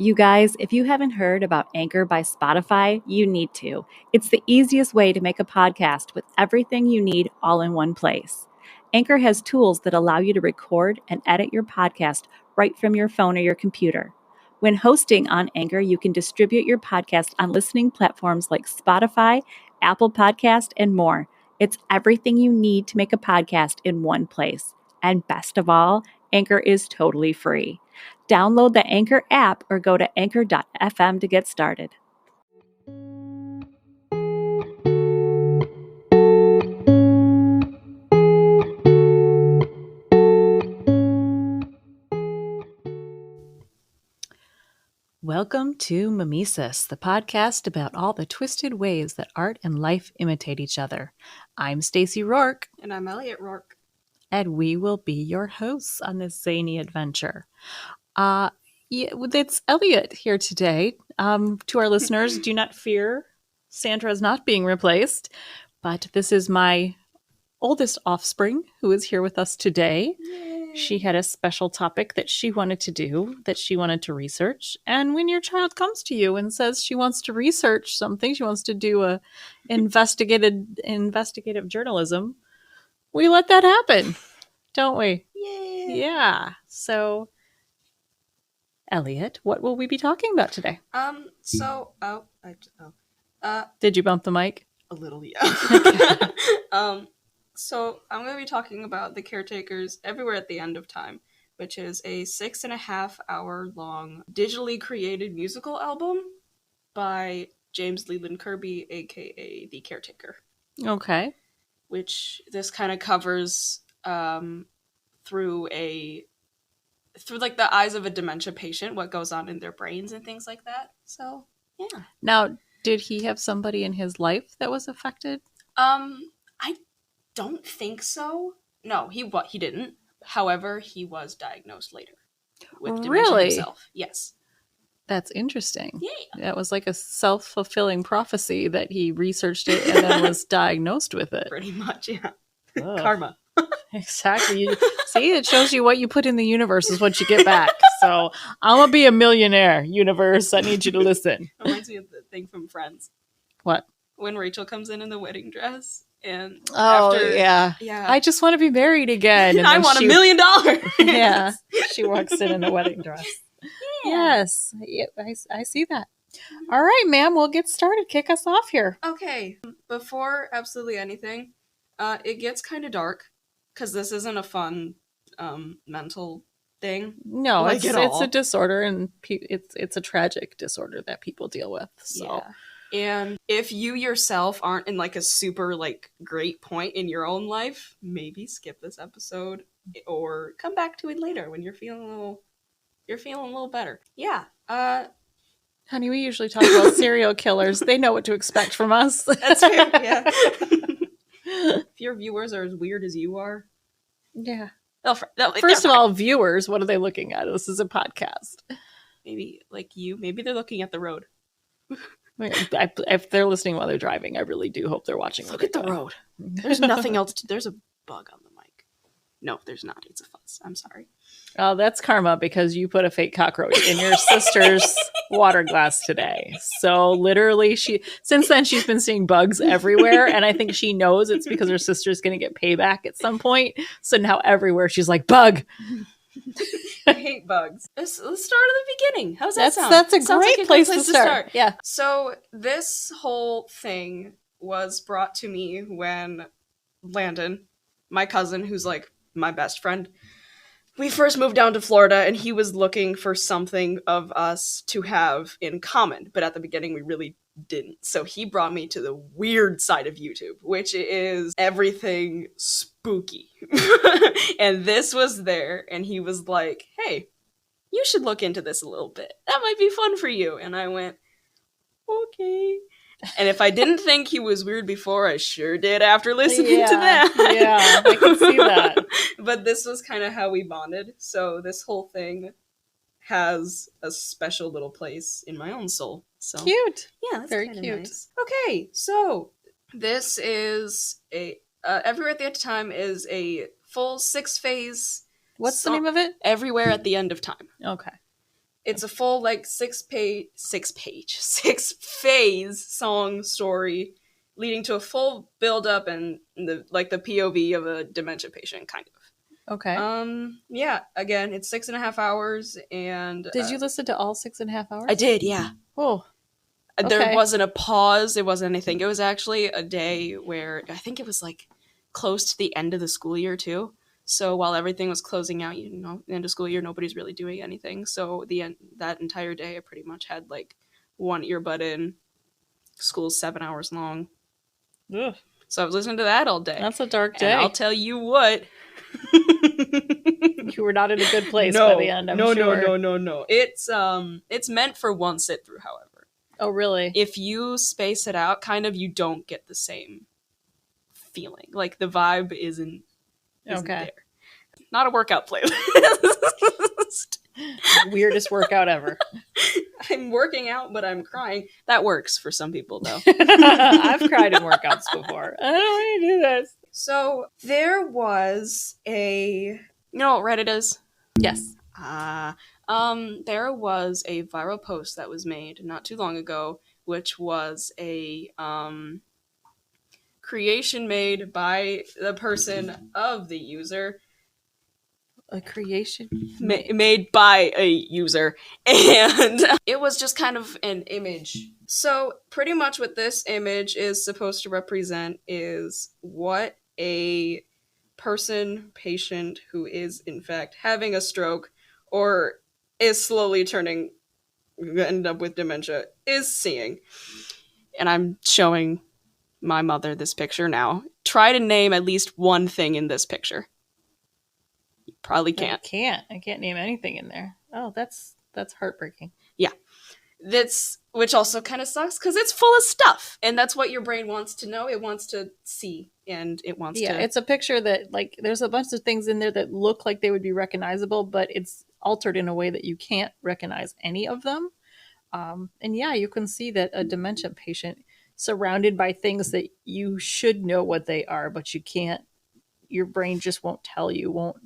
You guys, if you haven't heard about Anchor by Spotify, you need to. It's the easiest way to make a podcast with everything you need all in one place. Anchor has tools that allow you to record and edit your podcast right from your phone or your computer. When hosting on Anchor, you can distribute your podcast on listening platforms like Spotify, Apple Podcast, and more. It's everything you need to make a podcast in one place. And best of all, Anchor is totally free. Download the Anchor app or go to anchor.fm to get started. Welcome to Mimesis, the podcast about all the twisted ways that art and life imitate each other. I'm Stacey Rourke. And I'm Elliott Rourke. And we will be your hosts on this zany adventure. It's Elliott here today. To our listeners, do not fear. Sandra is not being replaced, but this is my oldest offspring who is here with us today. Yay. She had a special topic that she wanted to do, that she wanted to research. And when your child comes to you and says she wants to research something, she wants to do a investigative journalism, we let that happen, don't we? Yeah. So, Elliott, what will we be talking about today? Did you bump the mic? A little, yeah. So I'm going to be talking about The Caretakers Everywhere at the End of Time, which is a 6.5 hour long digitally created musical album by James Leland Kirby, aka The Caretaker. Okay. Which this kind of covers through like the eyes of a dementia patient, what goes on in their brains and things like that. So, yeah. Now, did he have somebody in his life that was affected? I don't think so. No, he didn't. However, he was diagnosed later with dementia himself. Yes. That's interesting. Yeah. That was like a self-fulfilling prophecy that he researched it and then was diagnosed with it. Pretty much, yeah. Karma. Exactly. See, it shows you what you put in the universe is what you get back. So I'm going to be a millionaire, universe. I need you to listen. Reminds me of the thing from Friends. What? When Rachel comes in the wedding dress. And yeah. I just want to be married again. And I want $1 million. Yeah. She walks in a wedding dress. Yeah. Yes. I see that. Mm-hmm. All right, ma'am. We'll get started. Kick us off here. Okay. Before absolutely anything, it gets kind of dark because this isn't a fun mental thing. No, it's a disorder, and it's a tragic disorder that people deal with. So. Yeah. And if you yourself aren't in like a super like great point in your own life, maybe skip this episode or come back to it later when you're feeling a little better. Yeah. Honey, we usually talk about serial killers. They know what to expect from us. That's fair. Yeah. If your viewers are as weird as you are. Yeah. First of all, viewers, what are they looking at? This is a podcast. Maybe like you. Maybe they're looking at the road. If they're listening while they're driving, I really do hope they're watching. Look at the road. There's nothing else. There's a bug on the mic. No, there's not. It's a fuzz. I'm sorry. Oh, that's karma because you put a fake cockroach in your sister's water glass today. So literally, since then she's been seeing bugs everywhere, and I think she knows it's because her sister's going to get payback at some point. So now everywhere she's like, bug. I hate bugs. Let's start at the beginning. How's that sound? That's a great place to start. Yeah. So this whole thing was brought to me when Landon, my cousin, who's like my best friend, we first moved down to Florida, and he was looking for something of us to have in common. But at the beginning, we really didn't. So he brought me to the weird side of YouTube, which is everything spooky. And this was there, and he was like, hey, you should look into this a little bit. That might be fun for you. And I went, okay. And if I didn't think he was weird before, I sure did after listening to that. Yeah, I can see that. But this was kind of how we bonded. So this whole thing has a special little place in my own soul. So cute. Yeah, that's very cute. Nice. Okay, so this is Everywhere at the End of Time is a full 6-phase. What's the name of it? Everywhere at the End of Time. Okay. It's a full like six phase song story leading to a full build up and the POV of a dementia patient kind of. Okay. Yeah, again, it's 6.5 hours and Did you listen to all 6.5 hours? I did, yeah. Oh. Okay. There wasn't a pause, it wasn't anything. It was actually a day where I think it was like close to the end of the school year too. So while everything was closing out, end of school year, nobody's really doing anything. So that entire day, I pretty much had like one earbud in. School's 7 hours long. Ugh. So I was listening to that all day. That's a dark day. And I'll tell you what. You were not in a good place by the end, I'm sure. No. It's meant for one sit through, however. Oh, really? If you space it out, kind of, you don't get the same feeling. Like, the vibe isn't there. Not a workout playlist. Weirdest workout ever. I'm working out, but I'm crying. That works for some people, though. I've cried in workouts before. I don't want to do this. So, there was a... You know what Reddit is? Yes. There was a viral post that was made not too long ago, which was a creation made by the person of the user. A creation? Made by a user. And it was just kind of an image. So pretty much what this image is supposed to represent is what a patient who is in fact having a stroke or is slowly end up with dementia is seeing. And I'm showing my mother this picture now. Try to name at least one thing in this picture. You probably can't. I can't name anything in there. Oh, that's heartbreaking. Yeah. Which also kind of sucks because it's full of stuff, and that's what your brain wants to know. It wants to see, and it wants to... Yeah, it's a picture that, like, there's a bunch of things in there that look like they would be recognizable, but it's altered in a way that you can't recognize any of them. And yeah, you can see that a dementia patient surrounded by things that you should know what they are, but you can't. Your brain just won't tell you, won't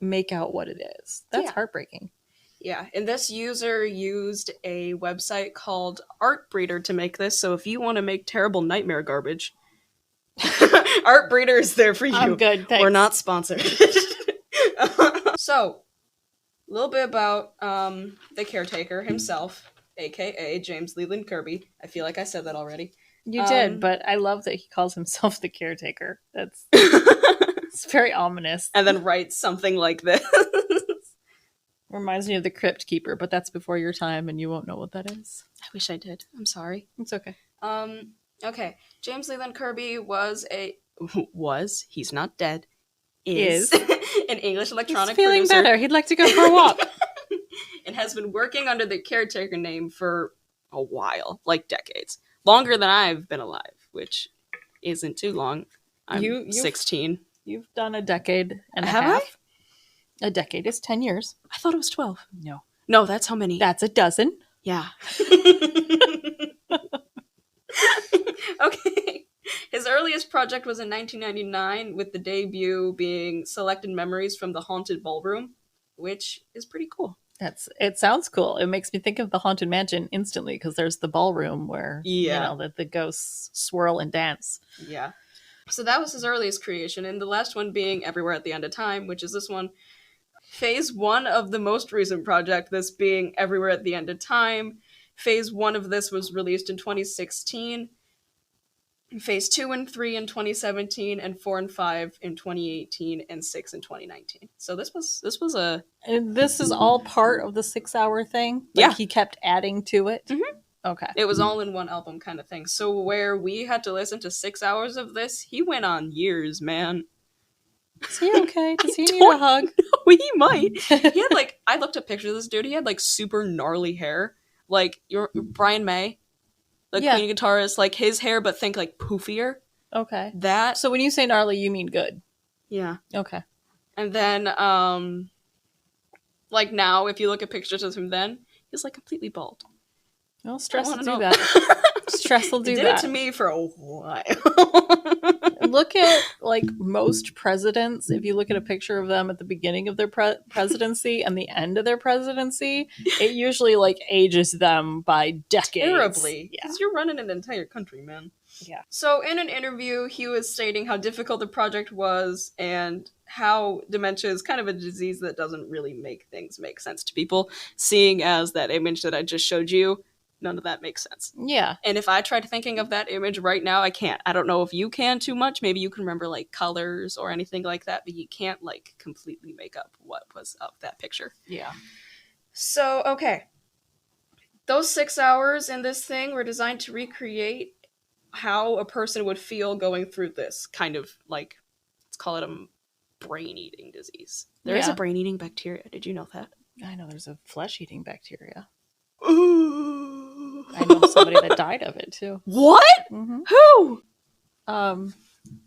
make out what it is. That's heartbreaking. Yeah, and this user used a website called Artbreeder to make this, so if you want to make terrible nightmare garbage, Artbreeder is there for you. I'm good, thanks. We're not sponsored. So, a little bit about the caretaker himself, aka James Leland Kirby. I feel like I said that already. You did, but I love that he calls himself the caretaker. That's it's very ominous. And then writes something like this. Reminds me of the Crypt Keeper, but that's before your time, and you won't know what that is. I wish I did. I'm sorry. It's okay. Okay. James Leland Kirby he's not dead, is an English electronic He's feeling producer. better. He'd like to go for a walk. And has been working under the caretaker name for a while, like decades. Longer than I've been alive, which isn't too long. I'm 16. You've done a decade and a Have half. I? A decade is 10 years. I thought it was 12. No, that's how many. That's a dozen. Yeah. Okay. His earliest project was in 1999, with the debut being Selected Memories from the Haunted Ballroom, which is pretty cool. It sounds cool. It makes me think of the Haunted Mansion instantly, because there's the ballroom where the ghosts swirl and dance. Yeah. So that was his earliest creation, and the last one being Everywhere at the End of Time, which is this one. Phase 1 of the most recent project, this being Everywhere at the End of Time. Phase 1 of this was released in 2016. Phase 2 and 3 in 2017, and 4 and 5 in 2018, and 6 in 2019. So this was a... And this is all part of the 6-hour thing? Yeah. He kept adding to it? Mm-hmm. Okay. It was all in one album kind of thing. So where we had to listen to 6 hours of this, he went on years, man. Is he okay? Does he need a hug? No, he might. He had I looked at pictures of this dude. He had super gnarly hair, like your Brian May, the Queen guitarist. His hair, but think poofier. Okay. That. So when you say gnarly, you mean good. Yeah. Okay. And then, now, if you look at pictures of him, then he's completely bald. No stress to do that. Stress will do It did that. it to me for a while. Look at like most presidents. If you look at a picture of them at the beginning of their presidency and the end of their presidency, it usually like ages them by decades. Terribly. Yeah. Because you're running an entire country, man. Yeah. So in an interview, he was stating how difficult the project was and how dementia is kind of a disease that doesn't really make things make sense to people, seeing as that image that I just showed you, none of that makes sense. Yeah. And if I tried thinking of that image right now, I can't. I don't know if you can too much. Maybe you can remember like colors or anything like that, but you can't like completely make up what was up that picture. Yeah. So, okay. Those 6 hours in this thing were designed to recreate how a person would feel going through this kind of like, let's call it a brain-eating disease. There is a brain-eating bacteria. Did you know that? I know there's a flesh-eating bacteria. Ooh. I know somebody that died of it too. What? Mm-hmm. Who?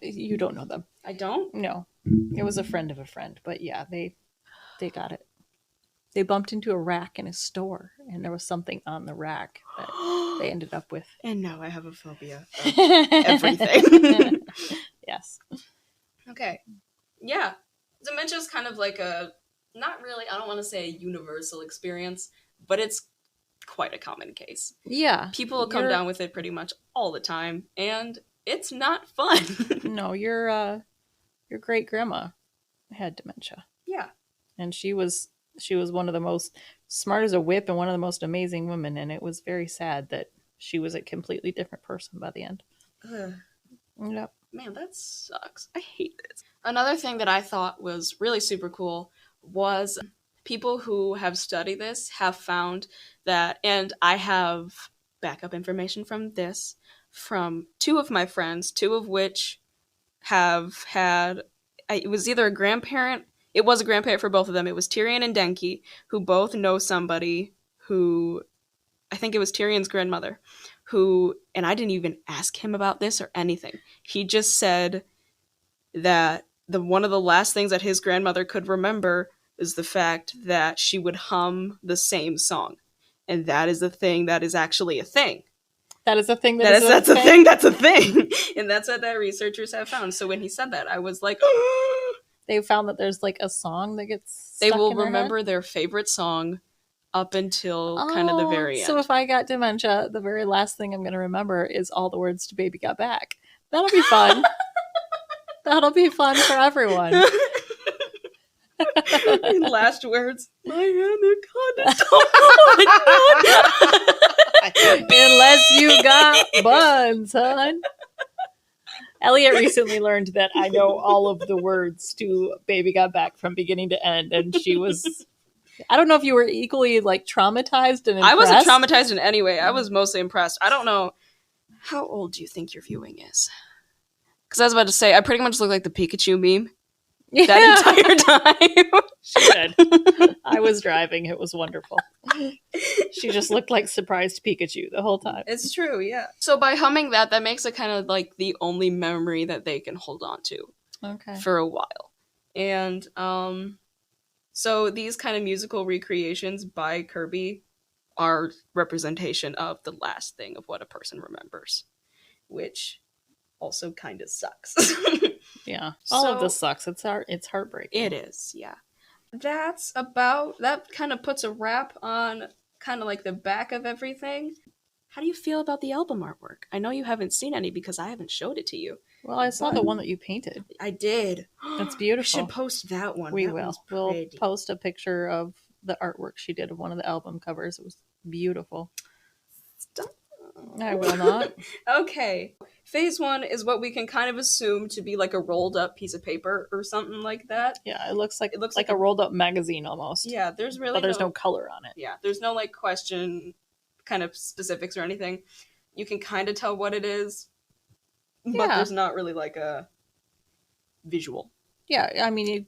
You don't know them. I don't? No. It was a friend of a friend, but yeah, they got it. They bumped into a rack in a store, and there was something on the rack that they ended up with. And now I have a phobia of everything. Yes. Okay. Yeah. Dementia is kind of like a, not really, I don't want to say a universal experience, but it's quite a common case. Yeah. People come down with it pretty much all the time, and it's not fun. No, your great grandma had dementia. Yeah. And she was one of the most smart as a whip and one of the most amazing women, and it was very sad that she was a completely different person by the end. Ugh. Yep. Man, that sucks. I hate this. Another thing that I thought was really super cool was people who have studied this have found that, and I have backup information from this, from two of my friends, two of which have had, it was either a grandparent, it was a grandparent for both of them. It was Tyrion and Denki, who both know somebody who, I think it was Tyrion's grandmother, who, and I didn't even ask him about this or anything. He just said that one of the last things that his grandmother could remember is the fact that she would hum the same song. And that is a thing that is actually a thing. That is a thing that's a thing. That's a thing. And that's what the researchers have found. So when he said that, I was like, they found that there's like a song that gets they stuck will in their remember head? their favorite song up until kind of the very end. So if I got dementia, the very last thing I'm going to remember is all the words to Baby Got Back. That'll be fun. That'll be fun for everyone. Last words. My anaconda don't Unless you got buns, hon. Elliott recently learned that I know all of the words to Baby Got Back from beginning to end, and she was... I don't know if you were equally like traumatized and impressed. I wasn't traumatized in any way. I was mostly impressed. I don't know. How old do you think your viewing is? Because I was about to say, I pretty much look like the Pikachu meme that entire time. She did. I was driving. It was wonderful. She just looked like surprised Pikachu the whole time. It's true, yeah. So by humming that makes it kind of like the only memory that they can hold on to for a while. And so these kind of musical recreations by Kirby are representation of the last thing of what a person remembers, which also kind of sucks. Yeah, all of this sucks. It's heartbreaking. It is, yeah. That kind of puts a wrap on kind of like the back of everything. How do you feel about the album artwork? I know you haven't seen any because I haven't showed it to you. Well, I saw the one that you painted. I did. It's beautiful. We should post that one. We will. We'll post a picture of the artwork she did of one of the album covers. It was beautiful. Stop. I will not. Okay. Phase 1 is what we can kind of assume to be like a rolled up piece of paper or something like that. Yeah, it looks like a rolled up magazine almost. Yeah, there's no color on it. Yeah, there's no like question kind of specifics or anything. You can kind of tell what it is, but there's not really like a visual. Yeah, I mean,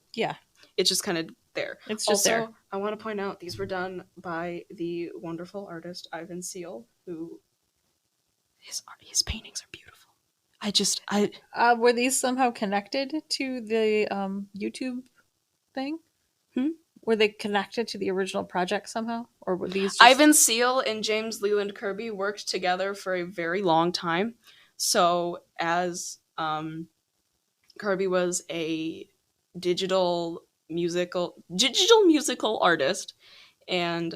it's just kind of there. It's just there. I want to point out these were done by the wonderful artist Ivan Seal, who his paintings are beautiful. Were these somehow connected to the YouTube thing? Were they connected to the original project somehow? Or were these just... Ivan Seal and James Leland Kirby worked together for a very long time. So as Kirby was a digital musical artist, and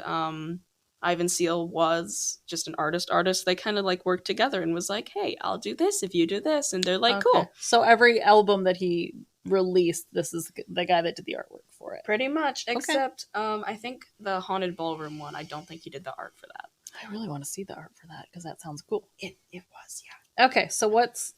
Ivan Seal was just an artist. They kind of like worked together and was like, "Hey, I'll do this if you do this," and they're like, Okay. "Cool." So every album that he released, this is the guy that did the artwork for it. Pretty much, except I think the Haunted Ballroom one, I don't think he did the art for that. I really want to see the art for that because that sounds cool. It was, yeah. Okay, so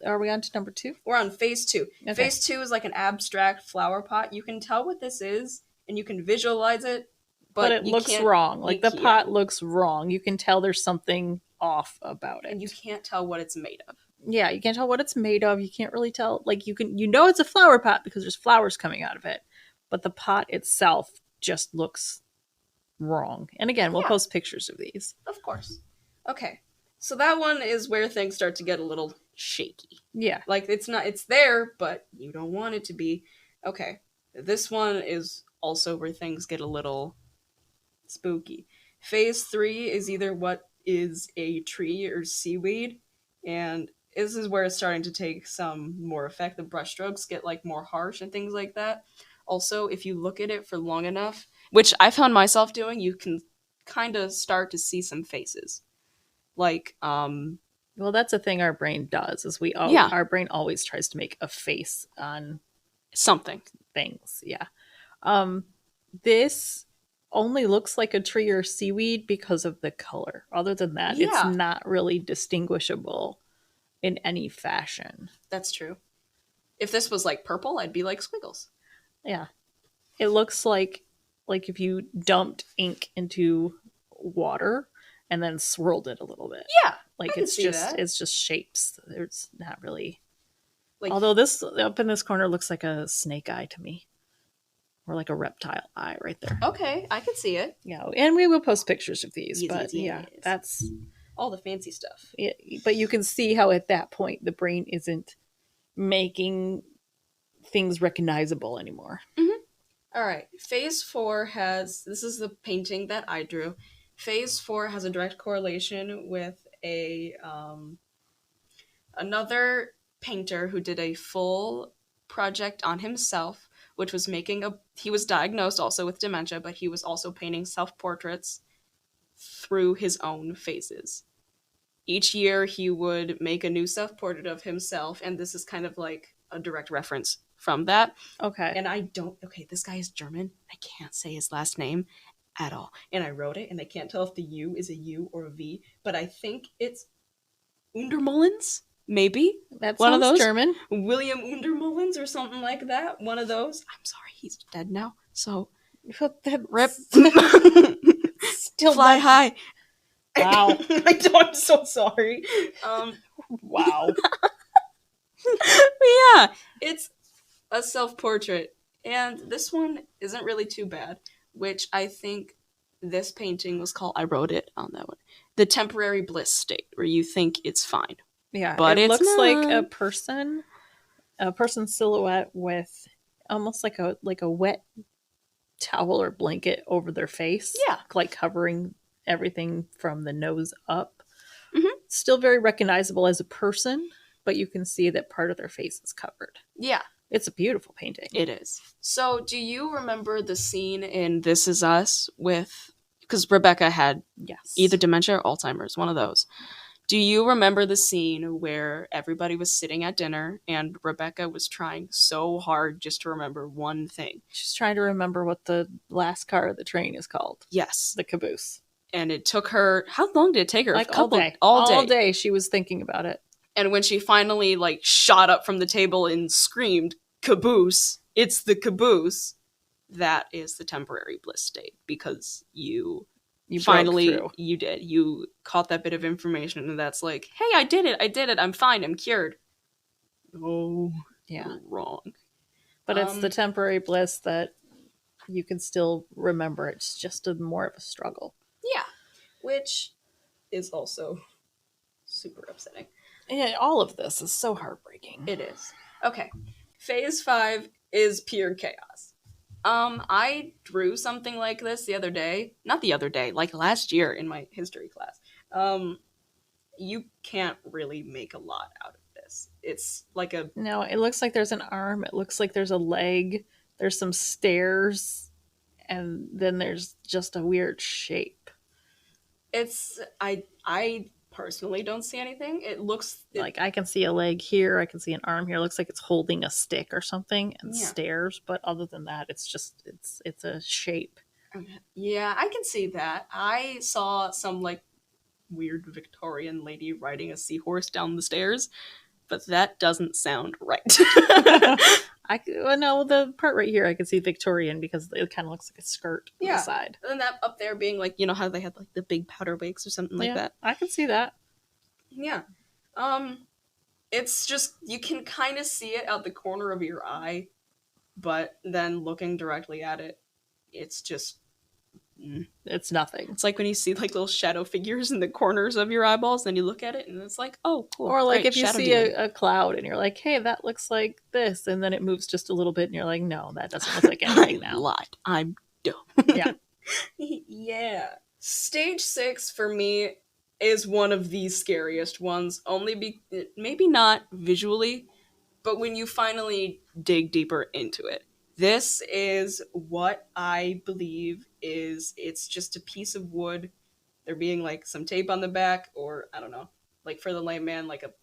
are we on to number 2? We're on phase 2. Okay. Phase 2 is like an abstract flower pot. You can tell what this is, and you can visualize it, but it looks wrong. Like the pot looks wrong. You can tell there's something off about it. And you can't tell what it's made of. Yeah, you can't tell what it's made of. You can't really tell. Like you know it's a flower pot because there's flowers coming out of it. But the pot itself just looks wrong. And again, we'll post pictures of these. Of course. Okay. So that one is where things start to get a little shaky. Yeah. Like it's there, but you don't want it to be. Okay. This one is also where things get a little spooky. Phase 3 is either what is a tree or seaweed, and this is where it's starting to take some more effect. The brushstrokes get like more harsh and things like that. Also, if you look at it for long enough, which I found myself doing, you can kind of start to see some faces. Like, well, that's a thing our brain does, is our brain always tries to make a face on something. Things, yeah. This only looks like a tree or seaweed because of the color. Other than that, it's not really distinguishable in any fashion. That's true. If this was like purple, I'd be like squiggles. Yeah. It looks like if you dumped ink into water and then swirled it a little bit. Yeah. Like it's just shapes. It's not really like, although this up in this corner looks like a snake eye to me. Or like a reptile eye right there. Okay, I can see it. Yeah, and we will post pictures of these. Yes. That's all the fancy stuff. But you can see how at that point the brain isn't making things recognizable anymore. Mm-hmm. All right, Phase 4 this is the painting that I drew. Phase 4 has a direct correlation with another painter who did a full project on himself, which was he was diagnosed also with dementia, but he was also painting self-portraits through his own phases. Each year he would make a new self-portrait of himself, and this is kind of like a direct reference from that. Okay. And this guy is German. I can't say his last name at all. And I wrote it, and I can't tell if the U is a U or a V, but I think it's Undermullens, maybe. That's one of those. German. William Undermullens or something like that. One of those. I'm sorry, he's dead now. So rip. Still fly high. Wow. I'm so sorry. Wow. Yeah, it's a self-portrait, and this one isn't really too bad, which I think this painting was called, I wrote it on that one, the temporary bliss state, where you think it's fine. Yeah, but it looks not. Like a person silhouette with almost like a wet towel or blanket over their face. Yeah. Like covering everything from the nose up. Mm-hmm. Still very recognizable as a person, but you can see that part of their face is covered. Yeah. It's a beautiful painting. It is. So, do you remember the scene in This Is Us because Rebecca had either dementia or Alzheimer's, one of those. Do you remember the scene where everybody was sitting at dinner and Rebecca was trying so hard just to remember one thing? She's trying to remember what the last car of the train is called. Yes. The caboose. And it took her, how long did it take her? Like all day. All day she was thinking about it. And when she finally shot up from the table and screamed, "Caboose, it's the caboose," that is the temporary bliss state, because you finally, you did. You caught that bit of information, and that's like, hey, I did it, I'm fine, I'm cured. Oh, yeah. Wrong. But it's the temporary bliss that you can still remember. It's just more of a struggle. Yeah. Which is also super upsetting. Yeah, all of this is so heartbreaking. It is. Okay. Phase 5 is pure chaos. I drew something like this the other day. Not the other day, like last year in my history class. You can't really make a lot out of this. It's like a No, it looks like there's an arm. It looks like there's a leg. There's some stairs. And then there's just a weird shape. it's I personally don't see anything. Like I can see a leg here. I can see an arm here. It looks like it's holding a stick or something and Yeah. stairs. But other than that, it's just it's a shape. Yeah, I can see that. I saw some like weird Victorian lady riding a seahorse down the stairs, but that doesn't sound right. No, the part right here I can see Victorian because it kind of looks like a skirt on the side. And then that up there being like, you know how they had like the big powder wigs or something like that. I can see that. Yeah. It's just you can kind of see it out the corner of your eye, but then looking directly at it, it's just It's nothing. It's like when you see like little shadow figures in the corners of your eyeballs, then you look at it and it's like, oh, cool. Or like great, if you shadow see demon. a cloud and you're like, hey, that looks like this, and then it moves just a little bit and you're like, no, that doesn't look like anything now. Lied. I'm dumb. Yeah. Yeah. Stage 6 for me is one of the scariest ones, maybe not visually, but when you finally dig deeper into it. This is what I believe it's just a piece of wood. There being like some tape on the back, or I don't know, like for the layman, like a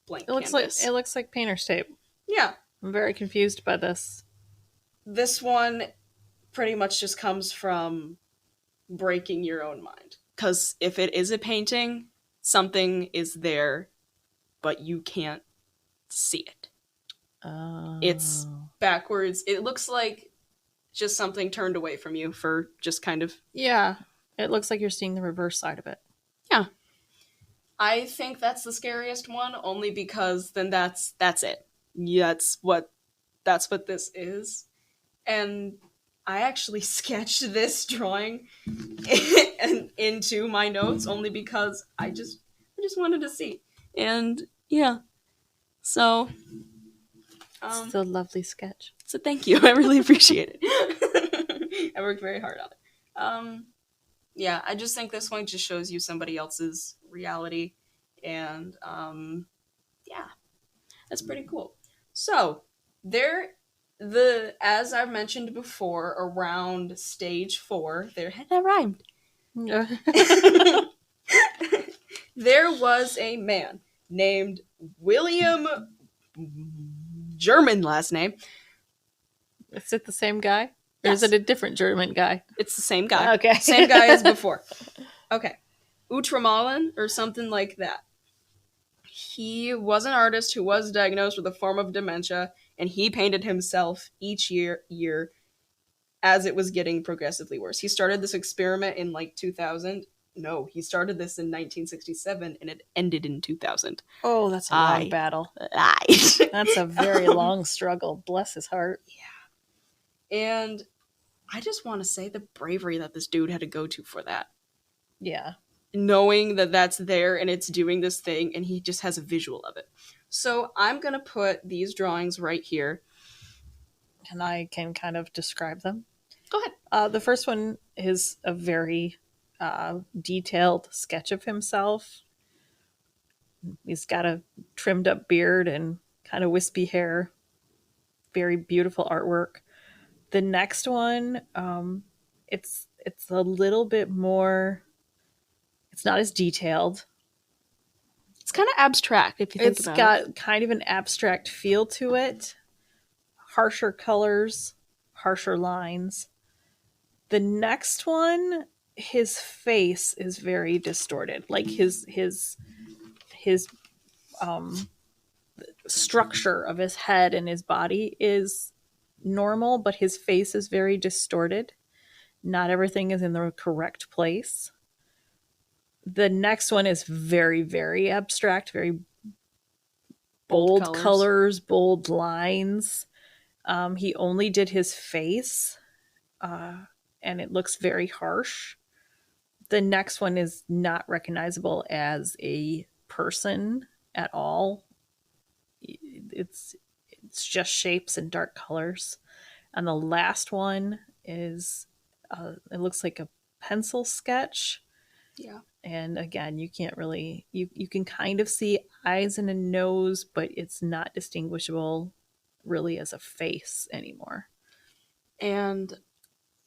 blank canvas. It looks like painter's tape. Yeah. I'm very confused by this. This one pretty much just comes from breaking your own mind. Because if it is a painting, something is there, but you can't see it. Oh. It's backwards. It looks like just something turned away from you for just kind of... Yeah. It looks like you're seeing the reverse side of it. Yeah. I think that's the scariest one, only because then that's it. Yeah, that's what this is. And I actually sketched this drawing into my notes only because I just wanted to see. And yeah. So It's a lovely sketch. So thank you. I really appreciate it. I worked very hard on it. Yeah, I just think this one just shows you somebody else's reality. And yeah, that's pretty cool. So as I've mentioned before, around stage 4, that rhymed. There was a man named William, German last name. Is it the same guy? Or Yes. is it a different German guy? It's the same guy. Okay. Same guy as before. Okay. Utramalin or something like that. He was an artist who was diagnosed with a form of dementia, and he painted himself each year as it was getting progressively worse. He started this experiment in like 2000. No, he started this in 1967 and it ended in 2000. Oh, that's a long battle. That's a very long struggle. Bless his heart. Yeah. And I just want to say the bravery that this dude had to go to for that. Yeah. Knowing that that's there and it's doing this thing and he just has a visual of it. So I'm going to put these drawings right here. And I can kind of describe them. Go ahead. The first one is a very detailed sketch of himself. He's got a trimmed up beard and kind of wispy hair. Very beautiful artwork. The next one, it's a little bit more. It's not as detailed. It's kind of abstract if you think about it. It's got kind of an abstract feel to it. Harsher colors, harsher lines. The next one, his face is very distorted. Like his structure of his head and his body is normal, but his face is very distorted. Not everything is in the correct place. The next one is very, very abstract, very bold colors, bold lines. He only did his face, and it looks very harsh. The next one is not recognizable as a person at all. It's just shapes and dark colors. And the last one is, it looks like a pencil sketch. Yeah. And again, you can't really, you can kind of see eyes and a nose, but it's not distinguishable really as a face anymore. And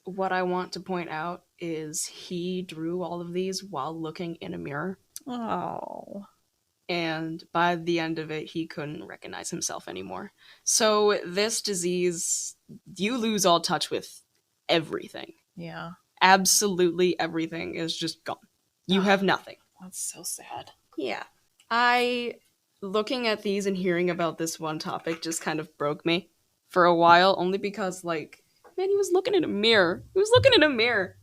what I want to point out is he drew all of these while looking in a mirror. Oh. And by the end of it, he couldn't recognize himself anymore. So this disease, you lose all touch with everything. Yeah. Absolutely everything is just gone. You have nothing. That's so sad. Yeah. Looking at these and hearing about this one topic just kind of broke me for a while, only because, like, man, he was looking in a mirror. He was looking in a mirror.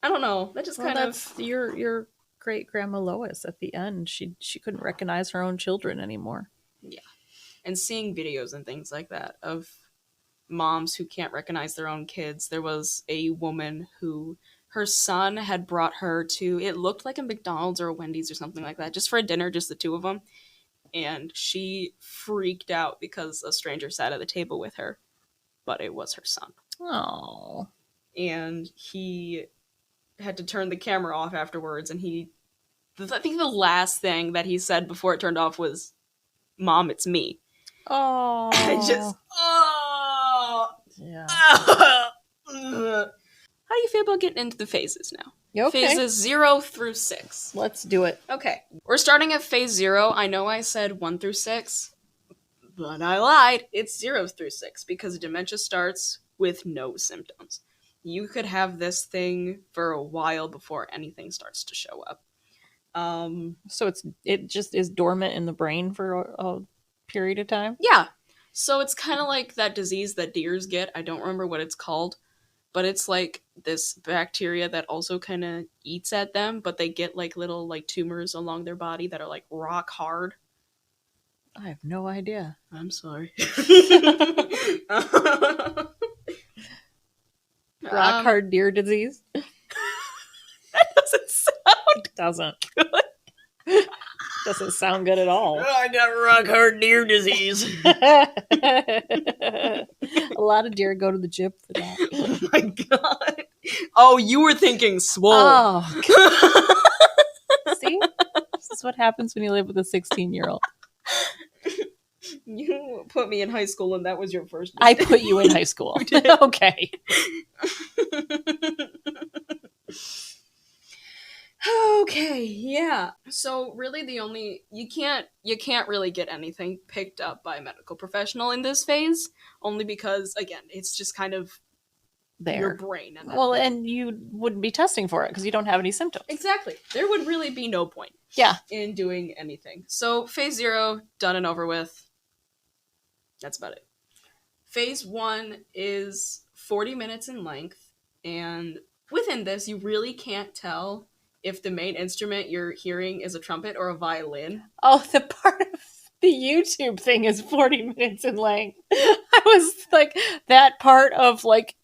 I don't know. That just that's your great grandma Lois at the end. She couldn't recognize her own children anymore. Yeah. And seeing videos and things like that of moms who can't recognize their own kids. There was a woman who her son had brought her to, it looked like a McDonald's or a Wendy's or something like that, just for a dinner, just the two of them. And she freaked out because a stranger sat at the table with her, but it was her son. Oh. And he had to turn the camera off afterwards, and I think the last thing that he said before it turned off was, "Mom, it's me." Oh. Yeah. How do you feel about getting into the phases now? Okay. Phases 0 through 6. Let's do it. Okay. We're starting at phase 0. I know I said 1 through 6, but I lied. It's 0 through 6 because dementia starts with no symptoms. You could have this thing for a while before anything starts to show up. So it just is dormant in the brain for a period of time? Yeah. So it's kind of like that disease that deers get. I don't remember what it's called, but it's like this bacteria that also kind of eats at them, but they get like little like tumors along their body that are like rock hard. I have no idea. I'm sorry. Rock hard deer disease? That doesn't sound Doesn't. Doesn't sound good at all. I got rock hard deer disease. A lot of deer go to the gym for that. Oh my god. Oh, you were thinking swole. Oh. See? This is what happens when you live with a 16-year-old. You put me in high school and that was your first I mistake. put you in high school. Okay. Okay, yeah. So really you can't really get anything picked up by a medical professional in this phase, only because again, it's just kind of There. your brain. Well, and you wouldn't be testing for it because you don't have any symptoms. Exactly. There would really be no point Yeah. in doing anything. So phase 0, done and over with. That's about it. Phase 1 is 40 minutes in length, and within this, you really can't tell if the main instrument you're hearing is a trumpet or a violin. Oh, the part of the YouTube thing is 40 minutes in length. I was like, that part of like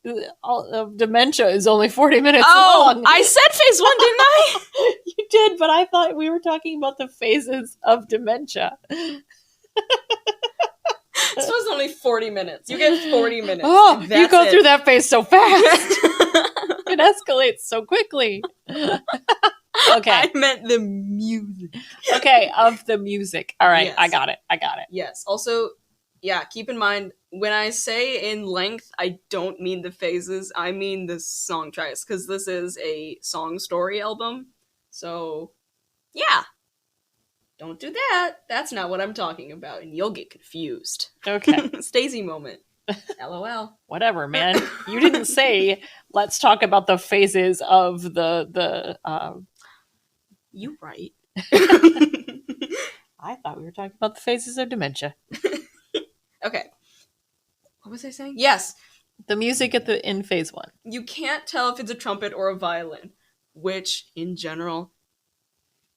of dementia is only 40 minutes long. I said phase 1, didn't I? You did, but I thought we were talking about the phases of dementia. This was only 40 minutes. You get 40 minutes. Oh, you go through that phase so fast. It escalates so quickly. Okay. I meant the music. Okay, of the music. All right, Yes. I got it. Yes. Also, yeah, keep in mind, when I say in length, I don't mean the phases. I mean the song tracks, because this is a song story album. So, yeah. Don't do that. That's not what I'm talking about, and you'll get confused. Okay. Stacey moment. LOL. Whatever, man. You didn't say, let's talk about the phases of the You right. I thought we were talking about the phases of dementia. Okay. What was I saying? Yes. The music in phase 1. You can't tell if it's a trumpet or a violin, which in general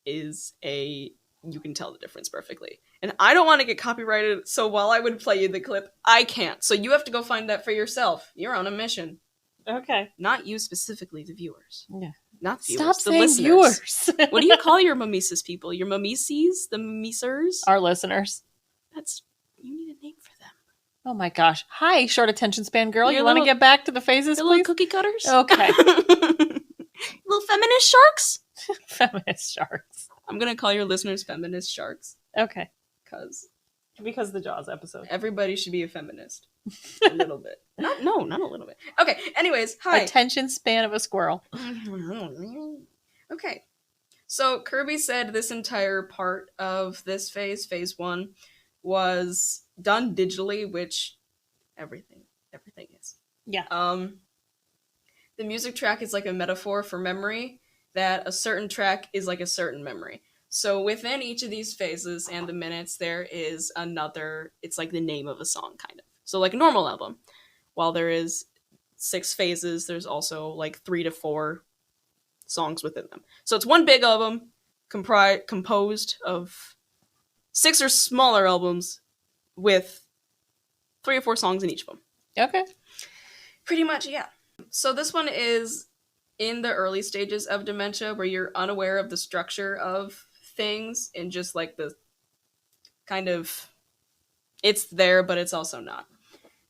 is you can tell the difference perfectly. And I don't want to get copyrighted, so while I would play you the clip, I can't. So you have to go find that for yourself. You're on a mission. Okay. Not you specifically, the viewers. Yeah. Not the Stop viewers, the saying listeners. viewers. What do you call your Mimesis people? Your Mimeses? The Mimesers? Our listeners. You need a name for them. Oh my gosh. Hi, short attention span girl. Your You want to little- get back to the phases, The little please? cookie cutters. Okay. Little feminist sharks. Feminist sharks. I'm gonna call your listeners feminist sharks Okay. because the Jaws episode. everybody should be a feminist. A little bit. Not a little bit. Okay, anyways, hi. Attention span of a squirrel. Okay. So Kirby said this entire part of this phase 1, was done digitally, which everything is. Yeah. The music track is like a metaphor for memory, that a certain track is like a certain memory. So within each of these phases and the minutes, there is another, it's like the name of a song, kind of. So like a normal album, while there is 6 phases, there's also like 3 to 4 songs within them. So it's one big album composed of 6 or smaller albums with 3 or 4 songs in each of them. Okay. Pretty much, yeah. So this one is in the early stages of dementia, where you're unaware of the structure of things and just like the kind of, it's there, but it's also not.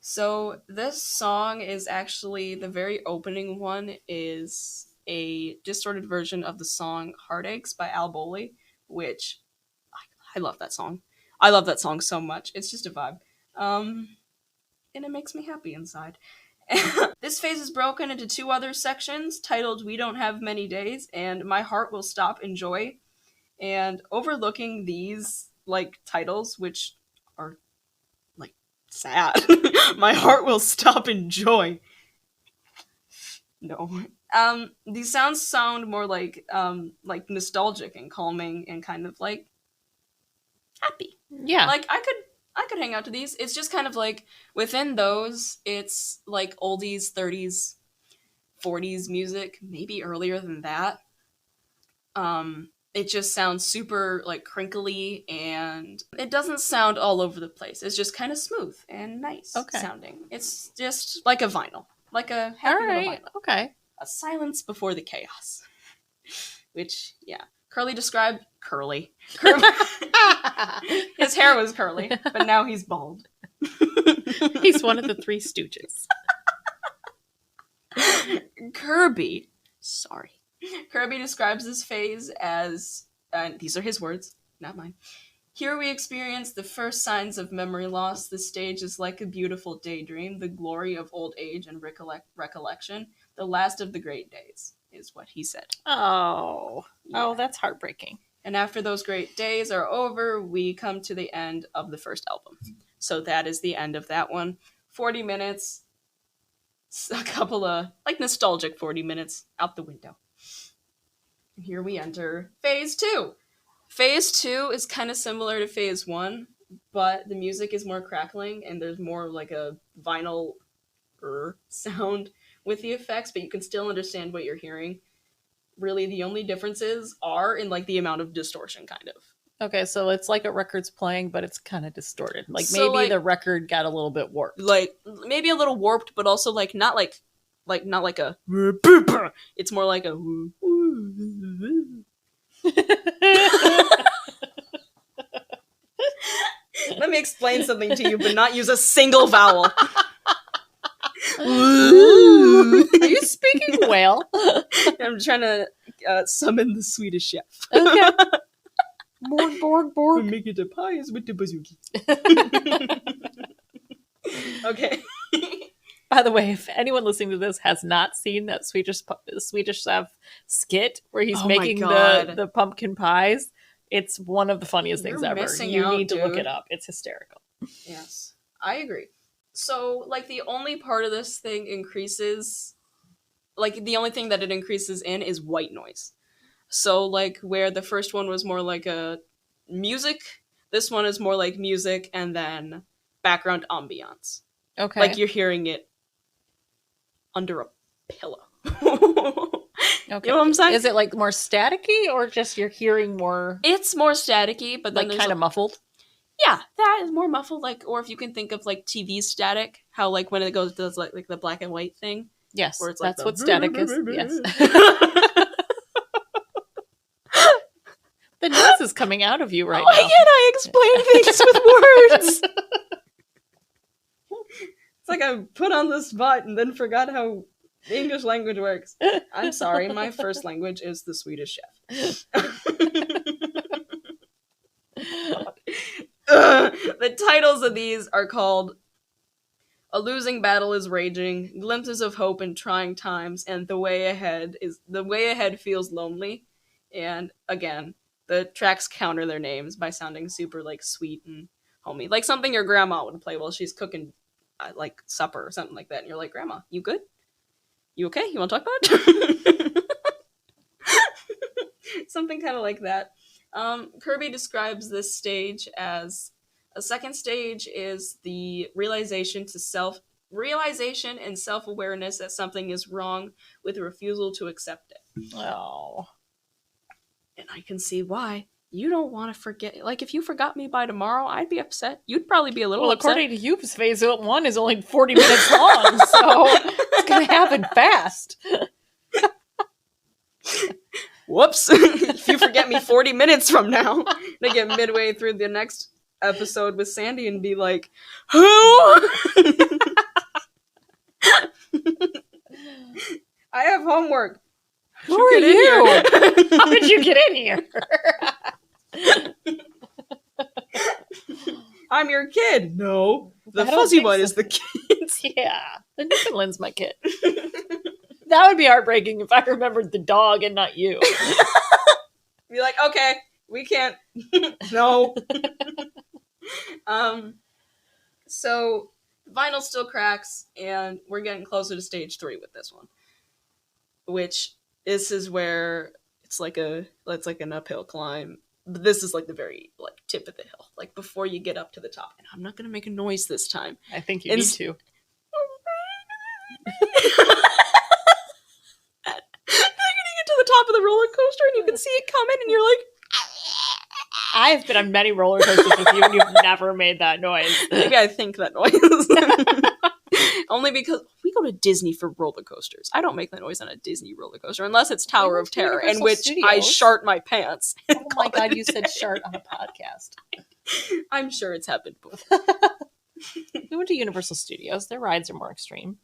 So this song is actually, the very opening one is a distorted version of the song Heartaches by Al Bowley, which I love that song. I love that song so much. It's just a vibe. And it makes me happy inside. This phase is broken into 2 other sections titled We Don't Have Many Days and My Heart Will Stop in Joy. And overlooking these like titles, which are like sad. My heart will stop in joy. No. These sounds sound more like nostalgic and calming and kind of like happy. Yeah. Like I could hang out to these. It's just kind of like within those, it's like oldies, 30s, 40s music, maybe earlier than that. It just sounds super like crinkly, and it doesn't sound all over the place. It's just kind of smooth and nice sounding. It's just like a vinyl, like a happy little vinyl. Okay. A silence before the chaos. Which, yeah. Curly described curly. His hair was curly, but now he's bald. He's one of the 3 Stooges. Kirby describes this phase as, and these are his words, not mine. Here we experience the first signs of memory loss. This stage is like a beautiful daydream, the glory of old age and recollection, the last of the great days, is what he said. Oh. Yeah. Oh, that's heartbreaking. And after those great days are over, we come to the end of the first album. So that is the end of that one. 40 minutes. A couple of, like, nostalgic 40 minutes out the window. And here we enter phase 2. Phase 2 is kind of similar to phase 1, but the music is more crackling, and there's more like a vinyl sound with the effects, but you can still understand what you're hearing. Really, the only differences are in like the amount of distortion, kind of. Okay, so it's like a record's playing, but it's kind of distorted. Like So, maybe like, the record got a little bit warped. Like maybe a little warped, but also like not like a. It's more like a. Let me explain something to you, but not use a single vowel. Are you speaking whale? I'm trying to summon the Swedish chef. Okay. Borg. Make it a pies with the bazooki. Okay. By the way, if anyone listening to this has not seen that Swedish chef skit where he's making the pumpkin pies, it's one of the funniest things ever. You need to look it up. It's hysterical. Yes, I agree. So, like, the only part of this thing increases, like, the only thing that it increases in is white noise. So, like, where the first one was more like a music, this one is more like music and then background ambiance. Okay. Like, you're hearing it under a pillow. Okay. You know what I'm saying? Is it, like, more staticky or just you're hearing more... It's more staticky, but then like, kind of muffled? Yeah, that is more muffled, like, or if you can think of, like, TV static, how, like, when it does, like the black and white thing. Yes, where it's that's like what static is. Yes. The noise is coming out of you right now. Why can't I explain things with words? like I put on the spot and then forgot how the English language works. I'm sorry, my first language is the Swedish Chef. The titles of these are called A Losing Battle is Raging, Glimpses of Hope in Trying Times, and The Way Ahead Feels Lonely. And again, the tracks counter their names by sounding super like sweet and homey. Like something your grandma would play while she's cooking like supper or something like that. And you're like, Grandma, you good? You okay? You want to talk about it? Something kind of like that. Kirby describes this stage as a second stage is the realization and self-awareness that something is wrong with a refusal to accept it. Oh. And I can see why. You don't want to forget. Like, if you forgot me by tomorrow, I'd be upset. You'd probably be a little upset. According to you, phase 1 is only 40 minutes long, so it's going to happen fast. Whoops. If you forget me 40 minutes from now, they get midway through the next episode with Sandy and be like, who? I have homework. Who are you? How did you get in here? I'm your kid. No, the fuzzy one is the kid's. Yeah, the Newfoundland's my kid. That would be heartbreaking if I remembered the dog and not you. Be like, okay, we can't. No. So vinyl still cracks, and we're getting closer to stage 3 with this one, which this is where it's like an uphill climb. But this is like the very like tip of the hill, like before you get up to the top. And I'm not gonna make a noise this time. I think you need to. To the top of the roller coaster and you can see it coming and you're like, I've been on many roller coasters with you and you've never made that noise. Maybe I think that noise. Only because we go to Disney for roller coasters. I don't make that noise on a Disney roller coaster unless it's Tower of Terror, in which Studios. I shart my pants. Oh my god, you said shart on a podcast. I'm sure it's happened before. We went to Universal Studios. Their rides are more extreme.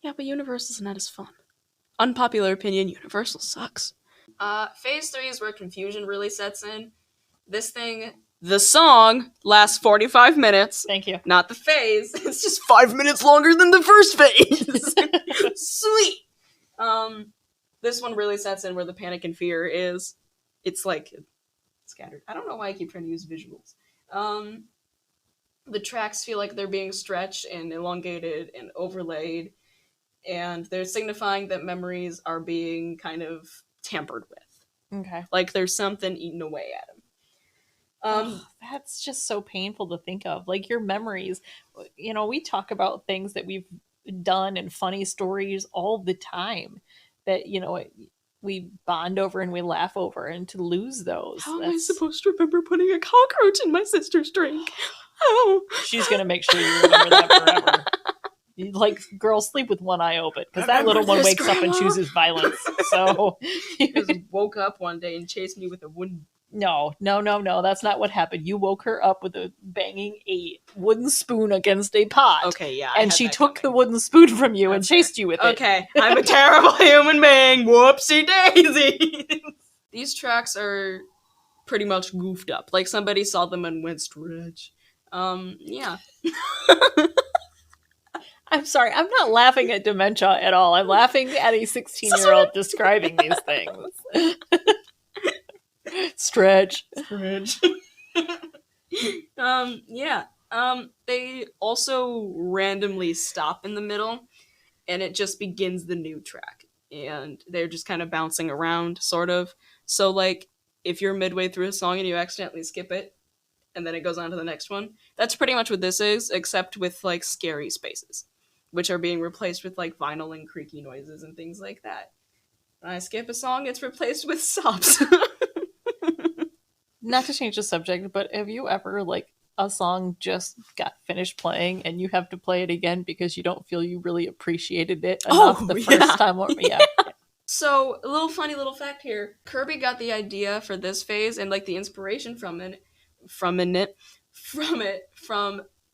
Yeah, but Universal's not as fun. Unpopular opinion, Universal sucks. Phase 3 is where confusion really sets in. The song lasts 45 minutes. Thank you. Not the phase. It's just 5 minutes longer than the first phase. Sweet. This one really sets in where the panic and fear is. It's like scattered. I don't know why I keep trying to use visuals. The tracks feel like they're being stretched and elongated and overlaid. And they're signifying that memories are being kind of tampered with. Okay. Like there's something eating away at them. That's just so painful to think of. Like your memories, we talk about things that we've done and funny stories all the time that, we bond over and we laugh over, and to lose those. How am I supposed to remember putting a cockroach in my sister's drink? Oh. She's going to make sure you remember that forever. Like, girl, sleep with one eye open, because that little one wakes up and chooses violence. So you just woke up one day and chased me with a wooden. No, that's not what happened. You woke her up with banging a wooden spoon against a pot. Okay, yeah. And she took the wooden spoon from you and chased you with it. Okay, I'm a terrible human being. Whoopsie daisy. These tracks are pretty much goofed up. Like somebody saw them and went stretch. Yeah. I'm sorry, I'm not laughing at dementia at all. I'm laughing at a 16-year-old describing these things. Stretch. Yeah. They also randomly stop in the middle, and it just begins the new track. And they're just kind of bouncing around, sort of. So, like, if you're midway through a song and you accidentally skip it, and then it goes on to the next one, that's pretty much what this is, except with, like, scary spaces, which are being replaced with, like, vinyl and creaky noises and things like that. When I skip a song, it's replaced with sobs. Not to change the subject, but have you ever, like, a song just got finished playing and you have to play it again because you don't feel you really appreciated it enough first time? Yeah. So, a little funny little fact here. Kirby got the idea for this phase and, like, the inspiration from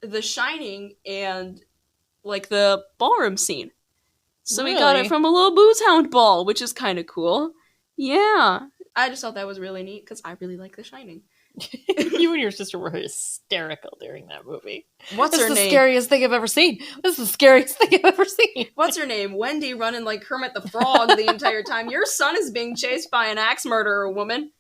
The Shining and like the ballroom scene. So we Really? got it from a little booze hound ball, which is kind of cool. Yeah. I just thought that was really neat because I really like The Shining. You and your sister were hysterical during that movie. What's This her is the name? scariest thing I've ever seen. This is the scariest thing I've ever seen. What's her name? Wendy running like Kermit the Frog the entire time. Your son is being chased by an axe murderer woman.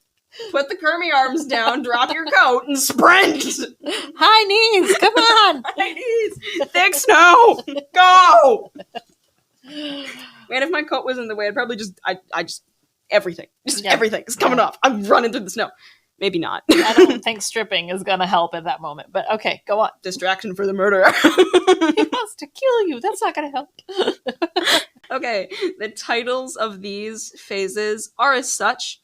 Put the Kermit arms down, drop your coat, and sprint! High knees, come on! High knees! Thick snow! Go! Man, if my coat was in the way, I'd probably everything. Everything is coming off. I'm running through the snow. Maybe not. I don't think stripping is going to help at that moment, but okay, go on. Distraction for the murderer. He wants to kill you. That's not going to help. Okay, the titles of these phases are as such: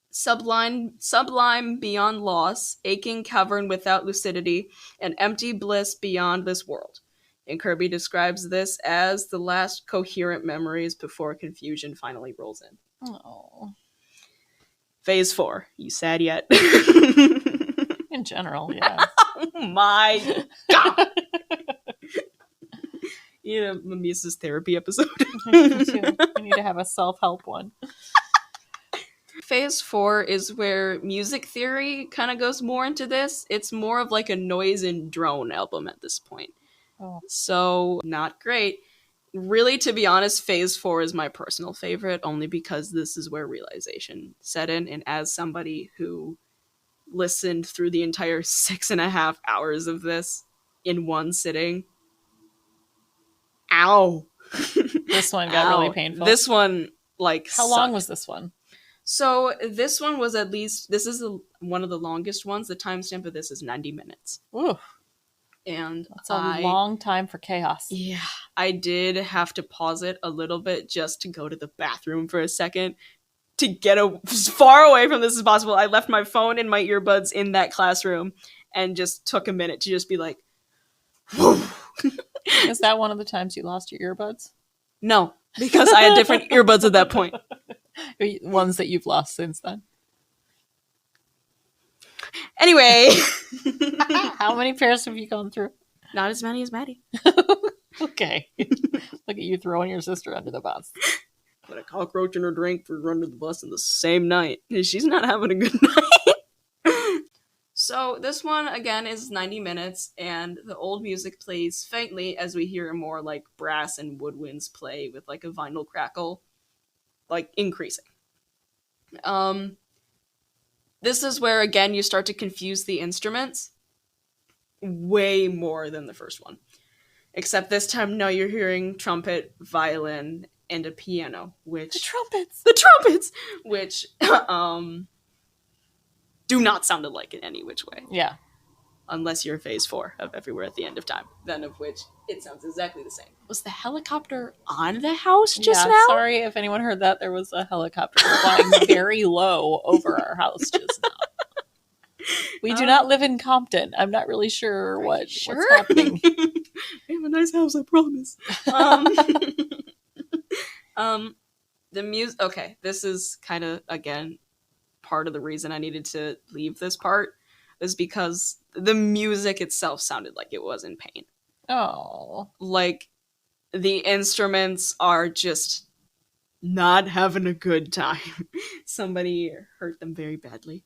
sublime beyond loss, aching cavern without lucidity, and empty bliss beyond this world. And Kirby describes this as the last coherent memories before confusion finally rolls in. Oh. Phase 4. You sad yet? In general, yeah. Oh my god! You need a Mimesis therapy episode. Me too. We need to have a self-help one. Phase 4 is where music theory kind of goes more into this. It's more of like a noise and drone album at this point. Oh. So, not great. Really, to be honest, Phase 4 is my personal favorite, only because this is where realization set in, and as somebody who listened through the entire 6.5 hours of this in one sitting, ow! This one got really painful. This one, like, How long was this one? So, this one was at least, this is one of the longest ones. The timestamp of this is 90 minutes. Ooh. And That's a long time for chaos. Yeah, I did have to pause it a little bit just to go to the bathroom for a second to get as far away from this as possible. I left my phone and my earbuds in that classroom and just took a minute to just be like, whoa. Is that one of the times you lost your earbuds? No, because I had different earbuds at that point. Ones that you've lost since then. Anyway. How many pairs have you gone through? Not as many as Maddie. Okay. Look at you throwing your sister under the bus. Put a cockroach in her drink for under the bus in the same night. She's not having a good night. So this one, again, is 90 minutes, and the old music plays faintly as we hear more like brass and woodwinds play with like a vinyl crackle, like increasing. This is where, again, you start to confuse the instruments way more than the first one. Except this time, now you're hearing trumpet, violin, and a piano, which... The trumpets! Which, do not sound alike in any which way. Yeah. Unless you're Phase 4 of Everywhere at the End of Time. Then of which, it sounds exactly the same. Was the helicopter on the house just now? Sorry if anyone heard that. There was a helicopter flying very low over our house just now. We do not live in Compton. I'm not really sure what's happening. I have a nice house, I promise. The music. Okay, this is kind of, again, part of the reason I needed to leave this part is because the music itself sounded like it was in pain. Oh. Like, the instruments are just not having a good time. Somebody hurt them very badly.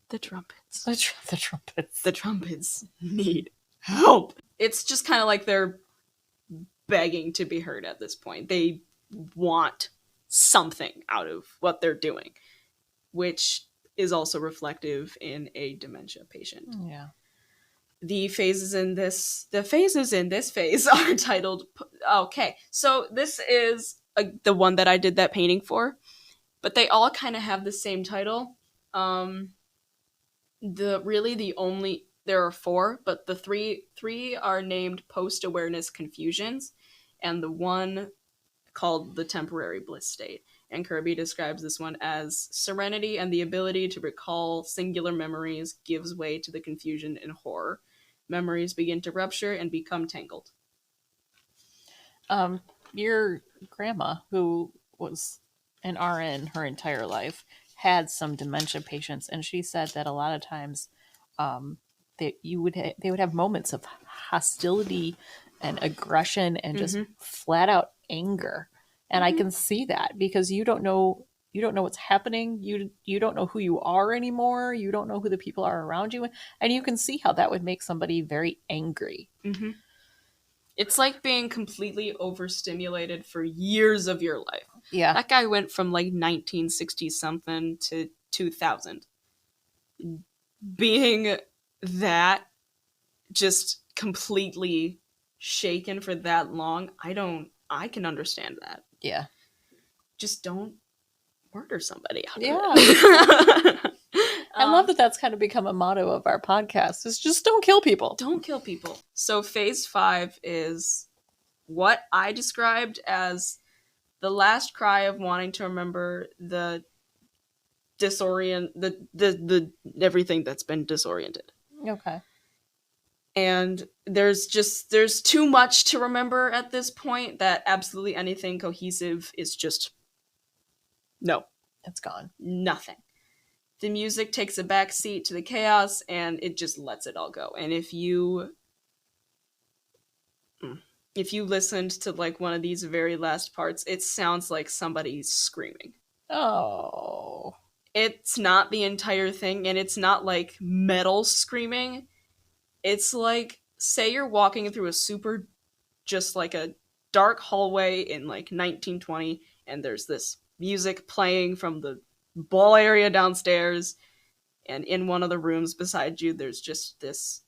The trumpets. The trumpets. The trumpets need help. It's just kind of like they're begging to be heard at this point. They want something out of what they're doing, which is also reflective in a dementia patient. Yeah. The phases in this phase are titled... Okay, so this is the one that I did that painting for, but they all kind of have the same title. There are 4, but the three are named post-awareness confusions, and the one called the temporary bliss state. And Kirby describes this one as serenity and the ability to recall singular memories gives way to the confusion and horror. Memories begin to rupture and become tangled. Your grandma, who was an RN her entire life, had some dementia patients, and she said that a lot of times they would have moments of hostility and aggression and just flat out anger. And I can see that because you don't know what's happening. You don't know who you are anymore. You don't know who the people are around you, and you can see how that would make somebody very angry. It's like being completely overstimulated for years of your life. Yeah. That guy went from like 1960 something to 2000. Being that just completely shaken for that long, I can understand that. Yeah. Just don't murder somebody out of Yeah. it. I love that that's kind of become a motto of our podcast is just don't kill people. Don't kill people. So phase 5 is what I described as the last cry of wanting to remember the everything that's been disoriented. Okay. And there's too much to remember at this point that absolutely anything cohesive is just no. It's gone. Nothing. The music takes a back seat to the chaos and it just lets it all go. And if you listened to like one of these very last parts, it sounds like somebody's screaming. Oh. It's not the entire thing, and it's not like metal screaming. It's like, say you're walking through just like a dark hallway in like 1920, and there's this music playing from the ball area downstairs, and in one of the rooms beside you, there's just this